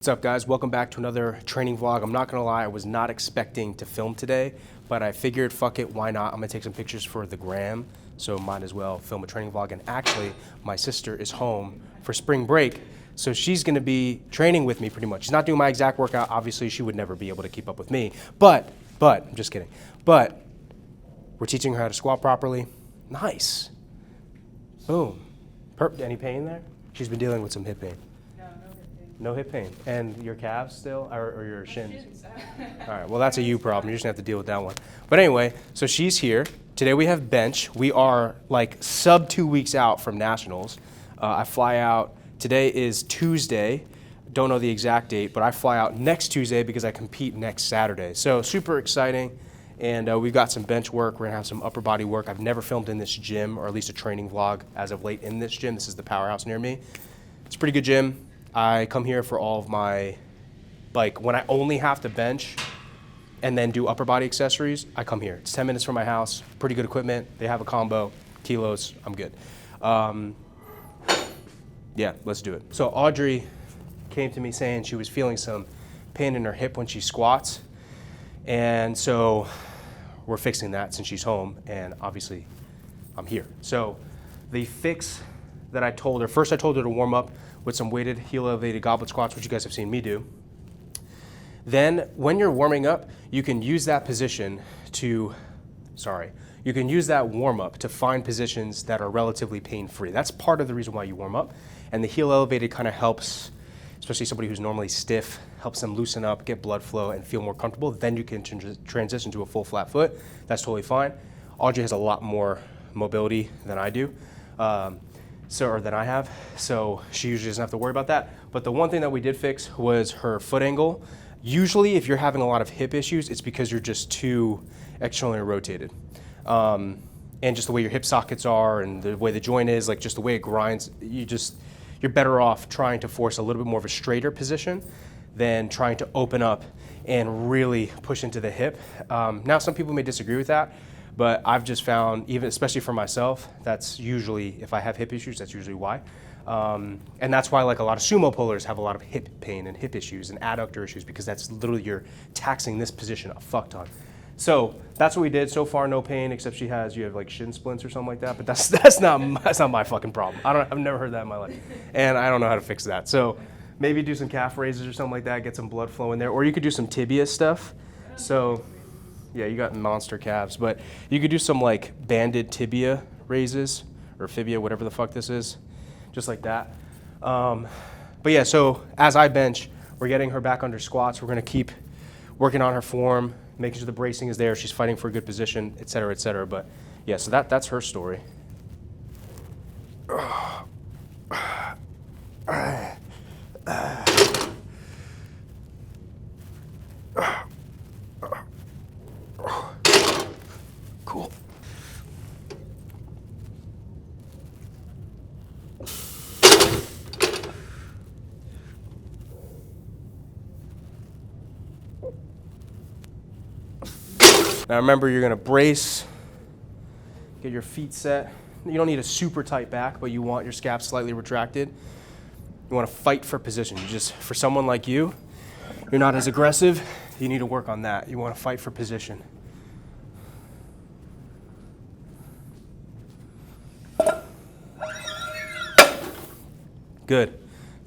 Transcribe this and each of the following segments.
What's up, guys? Welcome back to another training vlog. I'm not gonna lie, I was not expecting to film today, but I figured, fuck it, why not? I'm gonna take some pictures for the gram, so might as well film a training vlog. And actually, my sister is home for spring break, so she's gonna be training with me pretty much. She's not doing my exact workout. Obviously, she would never be able to keep up with me, but, I'm just kidding. But we're teaching her how to squat properly. Nice. Boom. Any pain there? She's been dealing with some hip pain. No hip pain. And your calves still, or your shins? All right, well, that's a you problem. You're just gonna have to deal with that one. But anyway, so she's here. Today we have bench. We are like sub 2 weeks out from nationals. I fly out, today is Tuesday. Don't know the exact date, but I fly out next Tuesday because I compete next Saturday. So super exciting. And we've got some bench work. We're gonna have some upper body work. I've never filmed in this gym, or at least a training vlog as of late in this gym. This is the Powerhouse near me. It's a pretty good gym. I come here for all of my, like when I only have to bench and then do upper body accessories, I come here. It's 10 minutes from my house, pretty good equipment. They have a combo, kilos, I'm good. Yeah, let's do it. So Audrey came to me saying she was feeling some pain in her hip when she squats. And so we're fixing that since she's home, and obviously I'm here. So the fix that I told her, first I told her to warm up with some weighted heel elevated goblet squats, which you guys have seen me do. Then when you're warming up, you can use that position to, you can use that warm up to find positions that are relatively pain-free. That's part of the reason why you warm up. And the heel elevated kind of helps, especially somebody who's normally stiff, helps them loosen up, get blood flow, and feel more comfortable. Then you can transition to a full flat foot. That's totally fine. Audrey has a lot more mobility than I do. Or than I have, so she usually doesn't have to worry about that. But the one thing that we did fix was her foot angle. Usually if you're having a lot of hip issues, it's because you're just too externally rotated. And just the way your hip sockets are and the way the joint is, like just the way it grinds, you're better off trying to force a little bit more of a straighter position than trying to open up and really push into the hip. Now some people may disagree with that, but I've just found, even especially for myself, that's usually, if I have hip issues, that's usually why. And that's why like a lot of sumo pullers have a lot of hip pain and hip issues and adductor issues, because that's literally, you're taxing this position a fuck ton. So that's what we did. So far, no pain, except you have like shin splints or something like that, but that's not my fucking problem. I've never heard that in my life. And I don't know how to fix that. So maybe do some calf raises or something like that, get some blood flow in there, or you could do some tibia stuff. So yeah, you got monster calves, but you could do some like banded tibia raises or fibia, whatever the fuck this is, just like that. But yeah, so as I bench, we're getting her back under squats. We're gonna keep working on her form, making sure the bracing is there, she's fighting for a good position, et cetera, et cetera. But yeah, so that's her story. Cool. Now remember, you're gonna brace, get your feet set. You don't need a super tight back, but you want your scap slightly retracted. You wanna fight for position. For someone like you, you're not as aggressive, you need to work on that. You wanna fight for position. Good.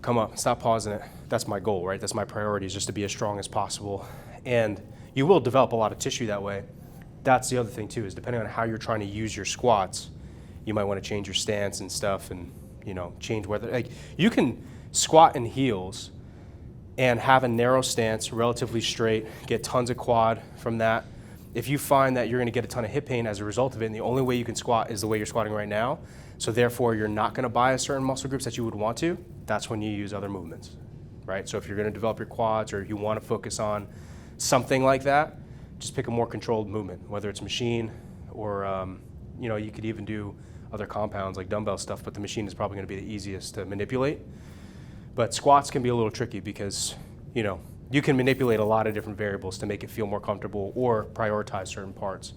Come up, stop pausing it. That's my goal, right? That's my priority, is just to be as strong as possible. And you will develop a lot of tissue that way. That's the other thing too, is depending on how you're trying to use your squats, you might want to change your stance and stuff, and change whether, like, you can squat in heels and have a narrow stance, relatively straight, get tons of quad from that. If you find that you're going to get a ton of hip pain as a result of it, and the only way you can squat is the way you're squatting right now, so therefore you're not going to bias certain muscle groups that you would want to, that's when you use other movements, right? So if you're going to develop your quads, or if you want to focus on something like that, just pick a more controlled movement, whether it's machine or you could even do other compounds like dumbbell stuff, but the machine is probably going to be the easiest to manipulate. But squats can be a little tricky because you can manipulate a lot of different variables to make it feel more comfortable or prioritize certain parts.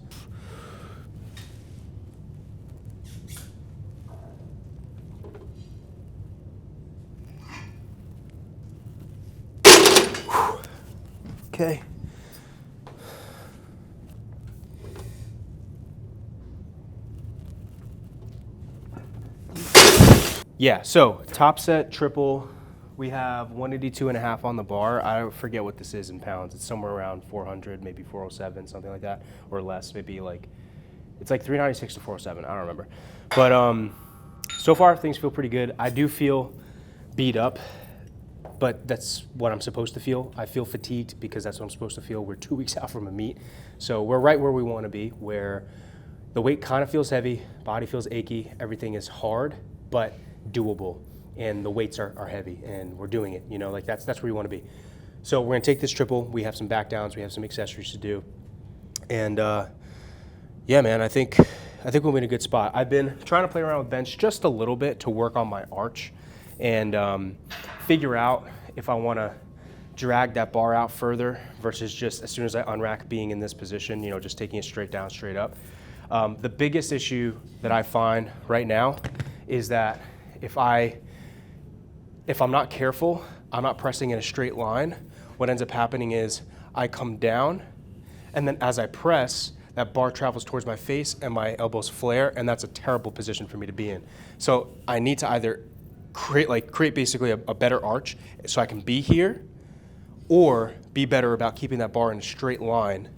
Okay. Yeah, so top set, triple, we have 182.5 on the bar. I forget what this is in pounds. It's somewhere around 400, maybe 407, something like that, or less, maybe like, it's like 396 to 407, I don't remember. But so far, things feel pretty good. I do feel beat up, but that's what I'm supposed to feel. I feel fatigued because that's what I'm supposed to feel. We're 2 weeks out from a meet, so we're right where we want to be, where the weight kind of feels heavy, body feels achy, everything is hard, but doable, and the weights are heavy, and we're doing it, you know, like that's where you want to be. So we're gonna take this triple, we have some back downs, we have some accessories to do, and yeah, man, I think we'll be in a good spot. I've been trying to play around with bench just a little bit to work on my arch, and figure out if I want to drag that bar out further versus just as soon as I unrack being in this position, you know, just taking it straight down, straight up. The biggest issue that I find right now is that if I'm not careful, I'm not pressing in a straight line, what ends up happening is I come down, and then as I press, that bar travels towards my face and my elbows flare, and that's a terrible position for me to be in. So I need to either create basically a better arch so I can be here, or be better about keeping that bar in a straight line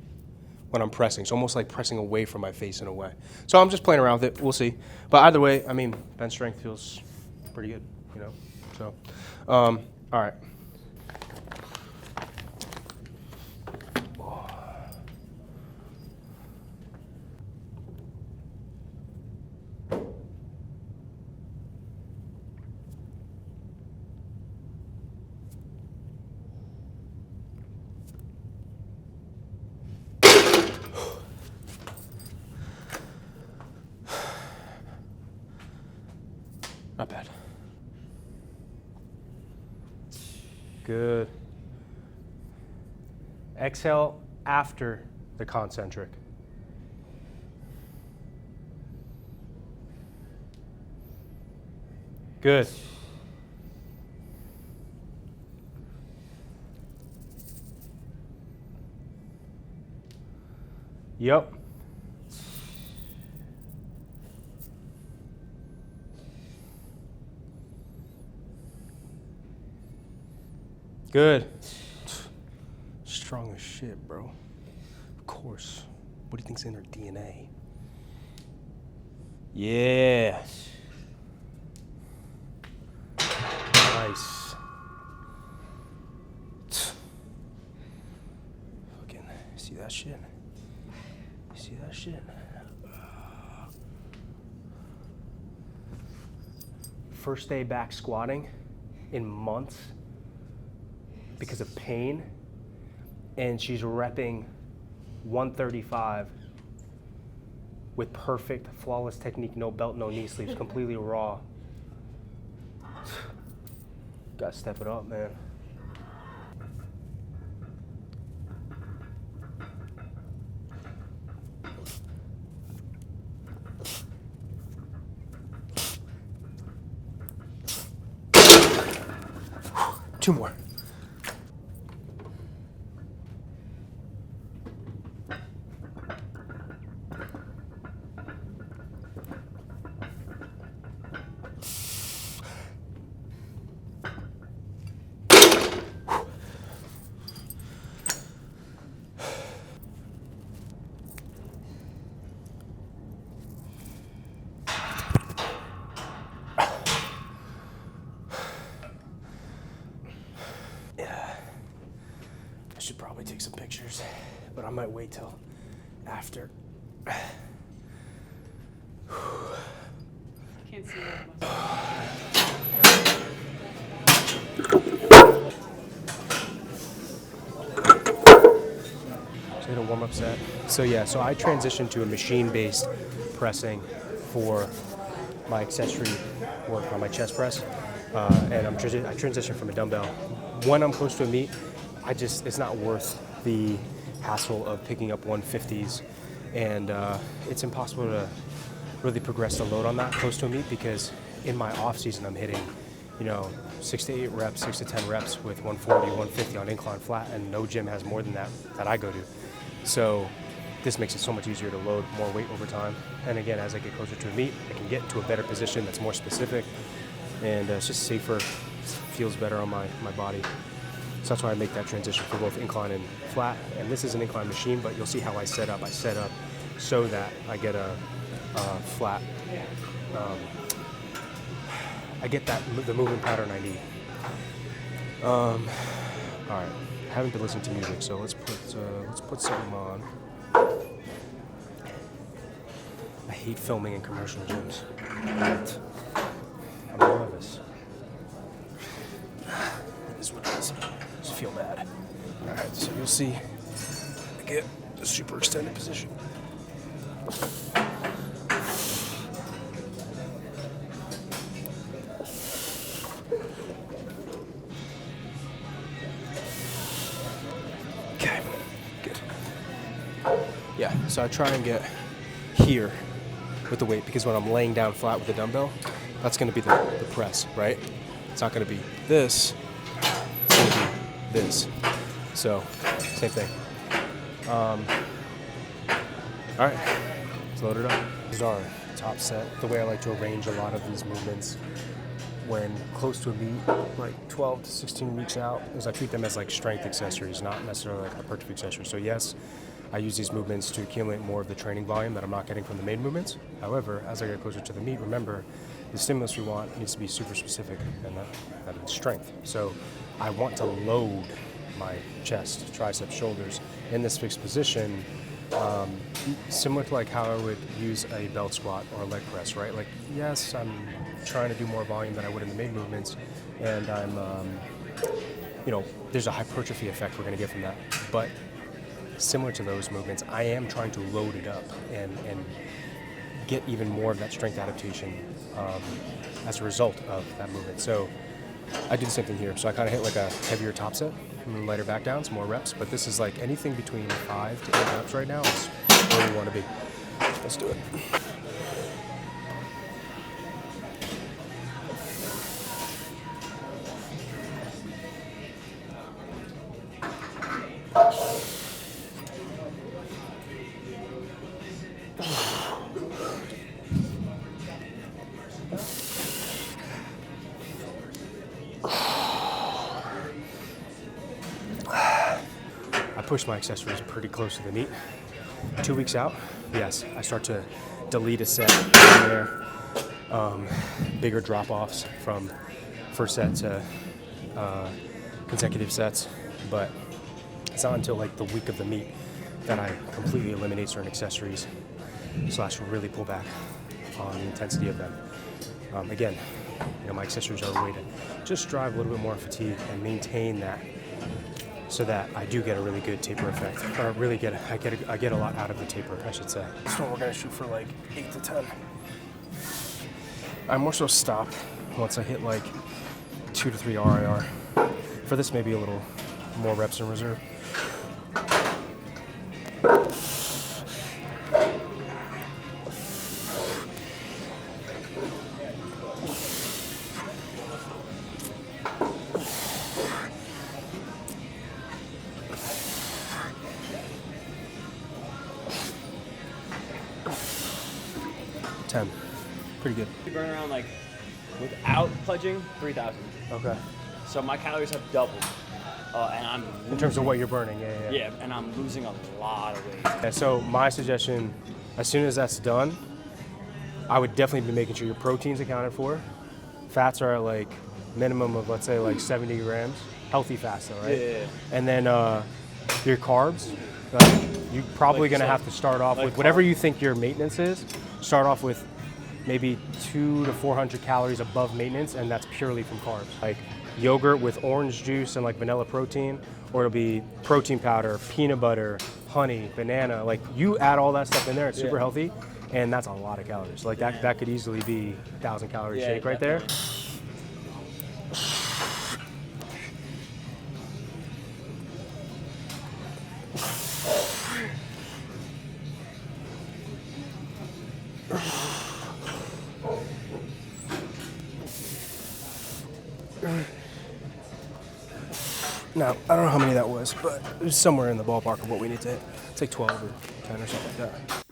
when I'm pressing. It's almost like pressing away from my face in a way. So I'm just playing around with it, we'll see. But either way, I mean, bench strength feels pretty good, you know? So, all right. Not bad. Good. Exhale after the concentric. Good. Yep. Good. Strong as shit, bro. Of course. What do you think's in her DNA? Yeah. Nice. Fucking see that shit? See that shit? First day back squatting in months because of pain, and she's repping 135 with perfect, flawless technique, no belt, no knee sleeves, completely raw. Gotta step it up, man. Two more. Should probably take some pictures, but I might wait till after. Can't see that much. So I had a warm-up set. So yeah, so I transitioned to a machine-based pressing for my accessory work on my chest press, and I transitioned from a dumbbell. When I'm close to a meet, it's not worth the hassle of picking up 150s, and it's impossible to really progress the load on that close to a meet because in my off season I'm hitting you know, 6 to 8 reps, 6 to 10 reps with 140, 150 on incline flat, and no gym has more than that I go to. So this makes it so much easier to load more weight over time. And again, as I get closer to a meet, I can get into a better position that's more specific, and it's just safer, feels better on my body. So that's why I make that transition for both incline and flat. And this is an incline machine, but you'll see how I set up. I set up so that I get a flat, I get the movement pattern I need. All right, I haven't been listening to music, so let's put something on. I hate filming in commercial gyms, but I'm nervous. It is what it is. I just feel bad. All right, so you'll see I get the super extended position. Okay, good. Yeah, so I try and get here with the weight, because when I'm laying down flat with the dumbbell, that's going to be the press, right? It's not going to be this, it's going to be this. So, same thing. All right, let's load it up. This is our top set. The way I like to arrange a lot of these movements when close to a meet, like 12 to 16 weeks out, is I treat them as like strength accessories, not necessarily like hypertrophy accessories. So yes, I use these movements to accumulate more of the training volume that I'm not getting from the main movements. However, as I get closer to the meet, remember, the stimulus we want needs to be super specific, and that is strength. So I want to load my chest, triceps, shoulders in this fixed position, similar to like how I would use a belt squat or a leg press, right? Like, yes, I'm trying to do more volume than I would in the main movements, and I'm, you know, there's a hypertrophy effect we're going to get from that. But similar to those movements, I am trying to load it up and get even more of that strength adaptation as a result of that movement. So I do the same thing here. So I kind of hit like a heavier top set and then lighter back down, some more reps. But this is like anything between 5 to 8 reps right now is where we want to be. Let's do it. Push my accessories pretty close to the meet. 2 weeks out, yes, I start to delete a set in there. Bigger drop-offs from first set to consecutive sets, but it's not until like the week of the meet that I completely eliminate certain accessories / really pull back on the intensity of them. Again, you know, my accessories are a way to just drive a little bit more fatigue and maintain that, so that I do get a really good taper effect, or really I get a lot out of the taper, I should say. This one we're gonna shoot for like 8 to 10. I more so stop once I hit like 2 to 3 RIR. For this, maybe a little more reps in reserve. Pretty good. You burn around like, without pledging, 3,000. Okay. So my calories have doubled, and I'm in terms of what you're burning, yeah. Yeah, and I'm losing a lot of weight. Yeah, so my suggestion, as soon as that's done, I would definitely be making sure your protein's accounted for. Fats are at like minimum of, let's say, like 70 grams. Healthy fats though, right? Yeah. And then your carbs, you're probably gonna have to start off with whatever you think your maintenance is. Start off with maybe 200 to 400 calories above maintenance, and that's purely from carbs. Like yogurt with orange juice and like vanilla protein, or it'll be protein powder, peanut butter, honey, banana. Like you add all that stuff in there, it's super healthy, and that's a lot of calories. Like that could easily be 1,000 calorie shake right there. Now, I don't know how many that was, but it was somewhere in the ballpark of what we need to hit. It's like 12 or 10 or something like that.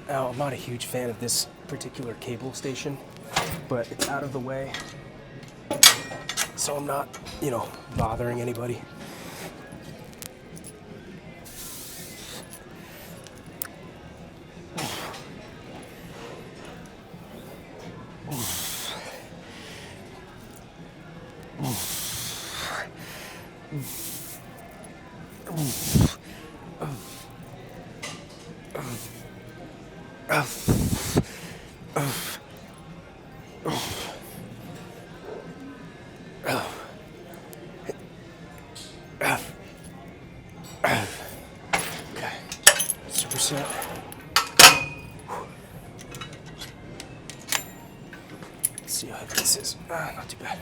Now, I'm not a huge fan of this particular cable station, but it's out of the way, so I'm not, bothering anybody. Okay, super set. Let's see how heavy this is. Not too bad.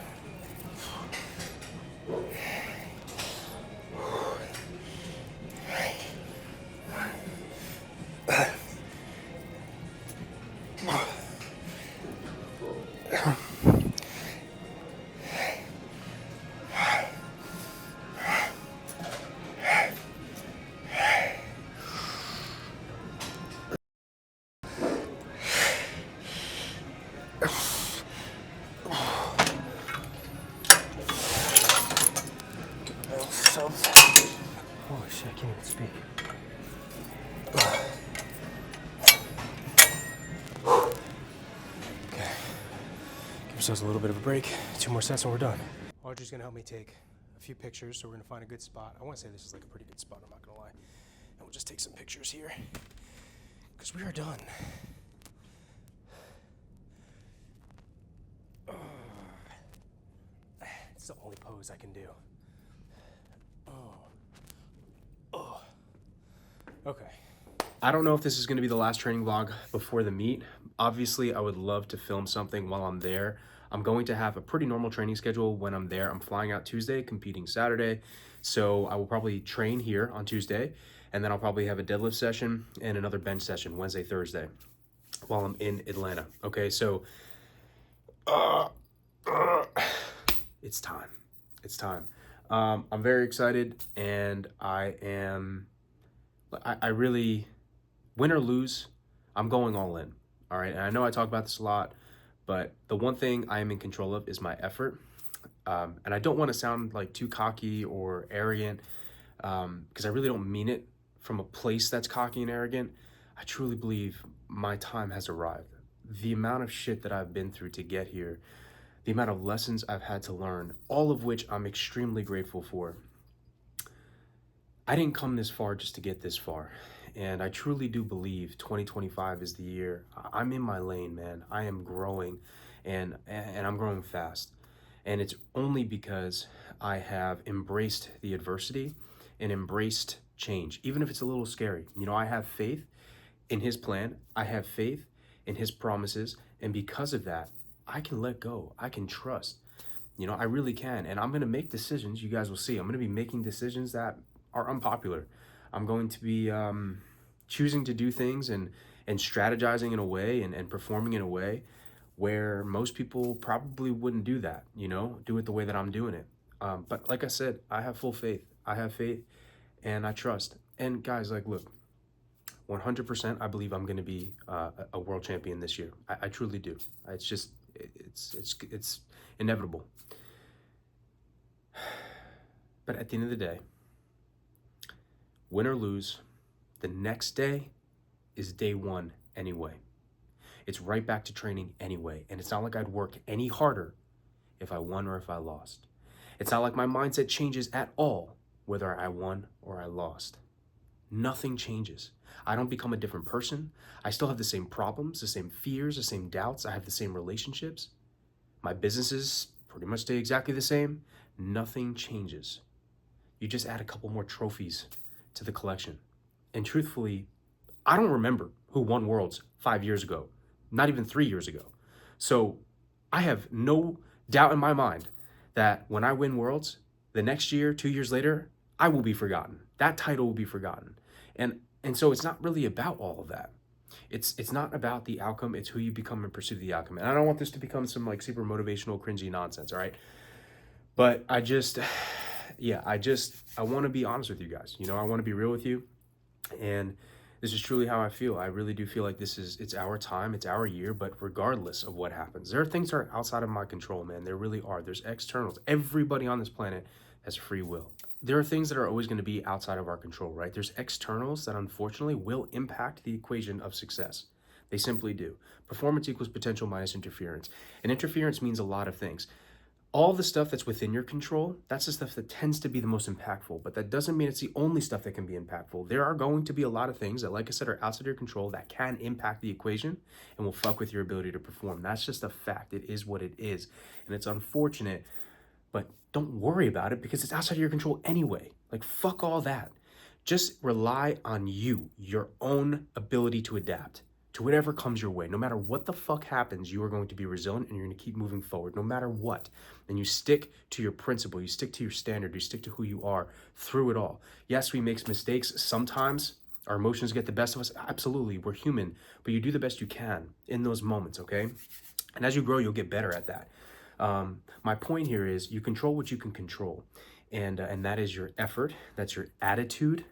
Holy shit, I can't even speak. Okay. Give ourselves a little bit of a break. 2 more sets and we're done. Audrey's gonna help me take a few pictures, so we're gonna find a good spot. I wanna say this is like a pretty good spot, I'm not gonna lie. And we'll just take some pictures here, because we are done. It's the only pose I can do. Okay. I don't know if this is going to be the last training vlog before the meet. Obviously, I would love to film something while I'm there. I'm going to have a pretty normal training schedule when I'm there. I'm flying out Tuesday, competing Saturday. So I will probably train here on Tuesday, and then I'll probably have a deadlift session and another bench session Wednesday, Thursday while I'm in Atlanta. Okay, so it's time. It's time. I'm very excited, and I really, win or lose, I'm going all in, all right? And I know I talk about this a lot, but the one thing I am in control of is my effort. And I don't want to sound like too cocky or arrogant, because I really don't mean it from a place that's cocky and arrogant. I truly believe my time has arrived. The amount of shit that I've been through to get here, the amount of lessons I've had to learn, all of which I'm extremely grateful for. I didn't come this far just to get this far. And I truly do believe 2025 is the year. I'm in my lane, man. I am growing, and I'm growing fast. And it's only because I have embraced the adversity and embraced change, even if it's a little scary. I have faith in his plan. I have faith in his promises. And because of that, I can let go. I can trust. You know, I really can. And I'm going to make decisions. You guys will see. I'm going to be making decisions that are unpopular. I'm going to be choosing to do things and strategizing in a way and performing in a way where most people probably wouldn't do that, you know, do it the way that I'm doing it. But like I said, I have full faith. I have faith and I trust. And guys, like, look, 100%, I believe I'm going to be a world champion this year. I truly do. It's just, it's inevitable. But at the end of the day, win or lose, the next day is day one anyway. It's right back to training anyway. And it's not like I'd work any harder if I won or if I lost. It's not like my mindset changes at all, whether I won or I lost. Nothing changes. I don't become a different person. I still have the same problems, the same fears, the same doubts. I have the same relationships. My businesses pretty much stay exactly the same. Nothing changes. You just add a couple more trophies to the collection. And truthfully, I don't remember who won Worlds 5 years ago, not even 3 years ago. So I have no doubt in my mind that when I win Worlds, the next year, 2 years later, I will be forgotten. That title will be forgotten. And so it's not really about all of that. It's not about the outcome, it's who you become in pursuit of the outcome. And I don't want this to become some like super motivational, cringy nonsense, all right? But I want to be honest with you guys. You know, I want to be real with you. And this is truly how I feel. I really do feel like it's our time, it's our year, but regardless of what happens, there are things that are outside of my control, man. There really are. There's externals. Everybody on this planet has free will. There are things that are always going to be outside of our control, right? There's externals that unfortunately will impact the equation of success. They simply do. Performance equals potential minus interference. And interference means a lot of things. All the stuff that's within your control, that's the stuff that tends to be the most impactful, but that doesn't mean it's the only stuff that can be impactful. There are going to be a lot of things that, like I said, are outside your control that can impact the equation and will fuck with your ability to perform. That's just a fact. It is what it is. And it's unfortunate, but don't worry about it because it's outside of your control anyway. Like, fuck all that. Just rely on you, your own ability to adapt to whatever comes your way. No matter what the fuck happens, you are going to be resilient and you're going to keep moving forward no matter what. And you stick to your principle, you stick to your standard, you stick to who you are through it all. Yes, we make mistakes. Sometimes our emotions get the best of us. Absolutely, we're human, but you do the best you can in those moments, okay? And as you grow, you'll get better at that. My point here is you control what you can control. And that is your effort, that's your attitude,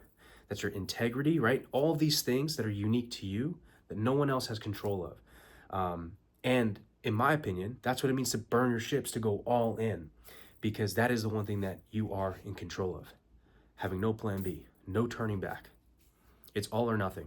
that's your integrity, right? All these things that are unique to you that no one else has control of. And in my opinion, that's what it means to burn your ships, to go all in, because that is the one thing that you are in control of. Having no plan B, no turning back. It's all or nothing.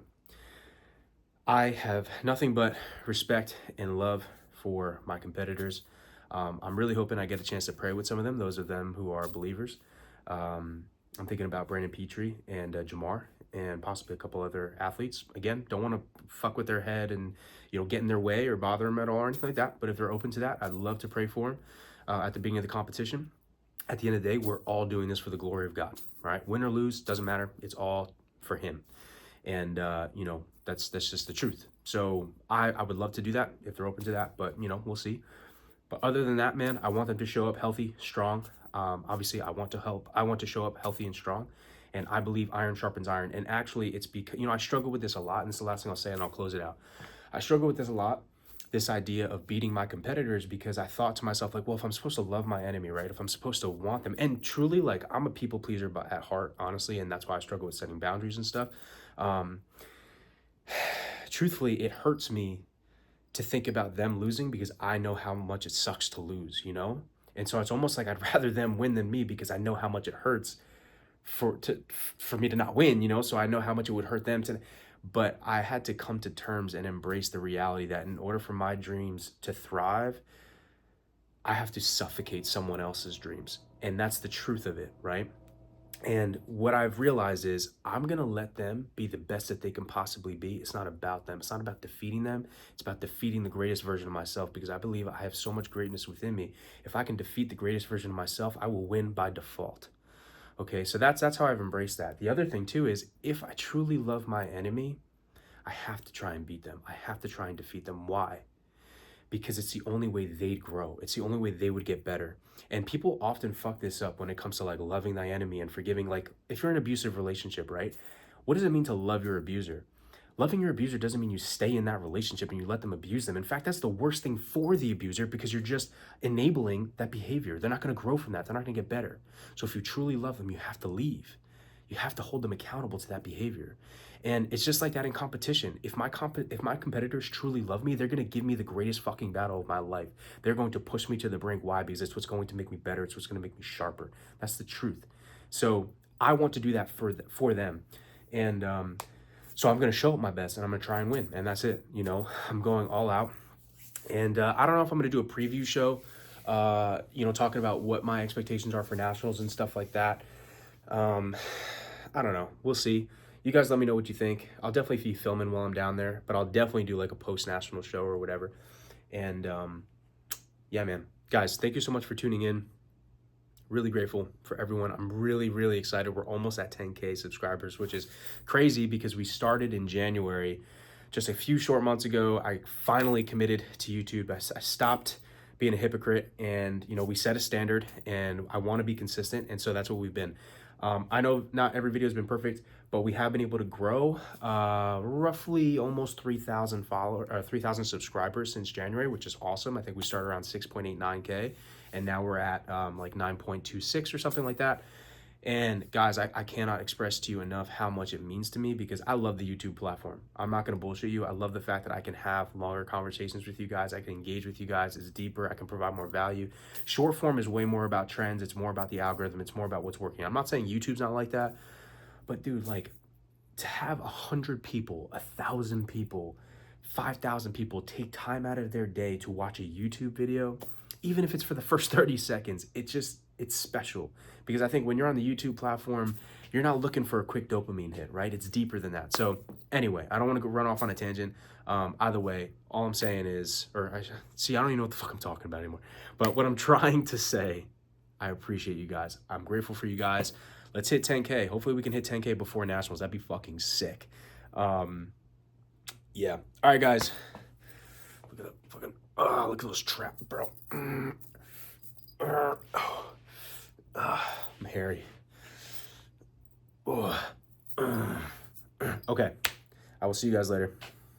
I have nothing but respect and love for my competitors. I'm really hoping I get a chance to pray with some of them, those of them who are believers. I'm thinking about Brandon Petrie and Jamar and possibly a couple other athletes. Again, don't want to fuck with their head and, you know, get in their way or bother them at all or anything like that. But if they're open to that, I'd love to pray for them at the beginning of the competition. At the end of the day, we're all doing this for the glory of God, right? Win or lose, doesn't matter. It's all for him. And, you know, that's just the truth. So I would love to do that if they're open to that, but, you know, we'll see. But other than that, man, I want them to show up healthy, strong. Obviously, I want to show up healthy and strong. And I believe iron sharpens iron. And actually, it's because, you know, I struggle with this a lot. And this is the last thing I'll say, and I'll close it out. I struggle with this a lot, this idea of beating my competitors, because I thought to myself, like, well, if I'm supposed to love my enemy, right? If I'm supposed to want them, and truly, like, I'm a people pleaser at heart, honestly. And that's why I struggle with setting boundaries and stuff. Truthfully, it hurts me to think about them losing because I know how much it sucks to lose, you know? And so it's almost like I'd rather them win than me because I know how much it hurts for me to not win, you know? So I know how much it would hurt them to, but I had to come to terms and embrace the reality that in order for my dreams to thrive, I have to suffocate someone else's dreams. And that's the truth of it, right? And what I've realized is I'm going to let them be the best that they can possibly be. It's not about them. It's not about defeating them. It's about defeating the greatest version of myself, because I believe I have so much greatness within me. If I can defeat the greatest version of myself, I will win by default. Okay, so that's how I've embraced that. The other thing too is if I truly love my enemy, I have to try and beat them. I have to try and defeat them. Why? because it's the only way they'd grow. It's the only way they would get better. And people often fuck this up when it comes to like loving thy enemy and forgiving. Like if you're in an abusive relationship, right? What does it mean to love your abuser? Loving your abuser doesn't mean you stay in that relationship and you let them abuse them. In fact, that's the worst thing for the abuser because you're just enabling that behavior. They're not going to grow from that. They're not going to get better. So if you truly love them, you have to leave. You have to hold them accountable to that behavior. And it's just like that in competition. If my competitors truly love me, they're going to give me the greatest fucking battle of my life. They're going to push me to the brink. Why? Because it's what's going to make me better. It's what's going to make me sharper. That's the truth. So I want to do that for them. And so I'm going to show up my best and I'm going to try and win. And that's it. You know, I'm going all out. And I don't know if I'm going to do a preview show, you know, talking about what my expectations are for nationals and stuff like that. I don't know. We'll see. You guys let me know what you think. I'll definitely be filming while I'm down there, but I'll definitely do like a post-national show or whatever. And yeah, man. Guys, thank you so much for tuning in. Really grateful for everyone. I'm really, really excited. We're almost at 10K subscribers, which is crazy because we started in January. Just a few short months ago, I finally committed to YouTube. I stopped being a hypocrite and, you know, we set a standard and I want to be consistent. And so that's what we've been. I know not every video has been perfect, but we have been able to grow roughly almost 3,000 subscribers since January, which is awesome. I think we started around 6.89K and now we're at like 9.26 or something like that. And guys, I cannot express to you enough how much it means to me because I love the YouTube platform. I'm not going to bullshit you. I love the fact that I can have longer conversations with you guys. I can engage with you guys. It's deeper. I can provide more value. Short form is way more about trends. It's more about the algorithm. It's more about what's working. I'm not saying YouTube's not like that, but dude, like to have 100 people, 1,000 people, 5,000 people take time out of their day to watch a YouTube video, even if it's for the first 30 seconds, it's special because I think when you're on the YouTube platform, you're not looking for a quick dopamine hit, right? It's deeper than that. So anyway, I don't want to run off on a tangent. Either way, all I'm saying is, I don't even know what the fuck I'm talking about anymore. But what I'm trying to say, I appreciate you guys. I'm grateful for you guys. Let's hit 10K. Hopefully we can hit 10K before nationals. That'd be fucking sick. Yeah. All right, guys. Look at that fucking, look at those traps, bro. I'm hairy. Okay. I will see you guys later.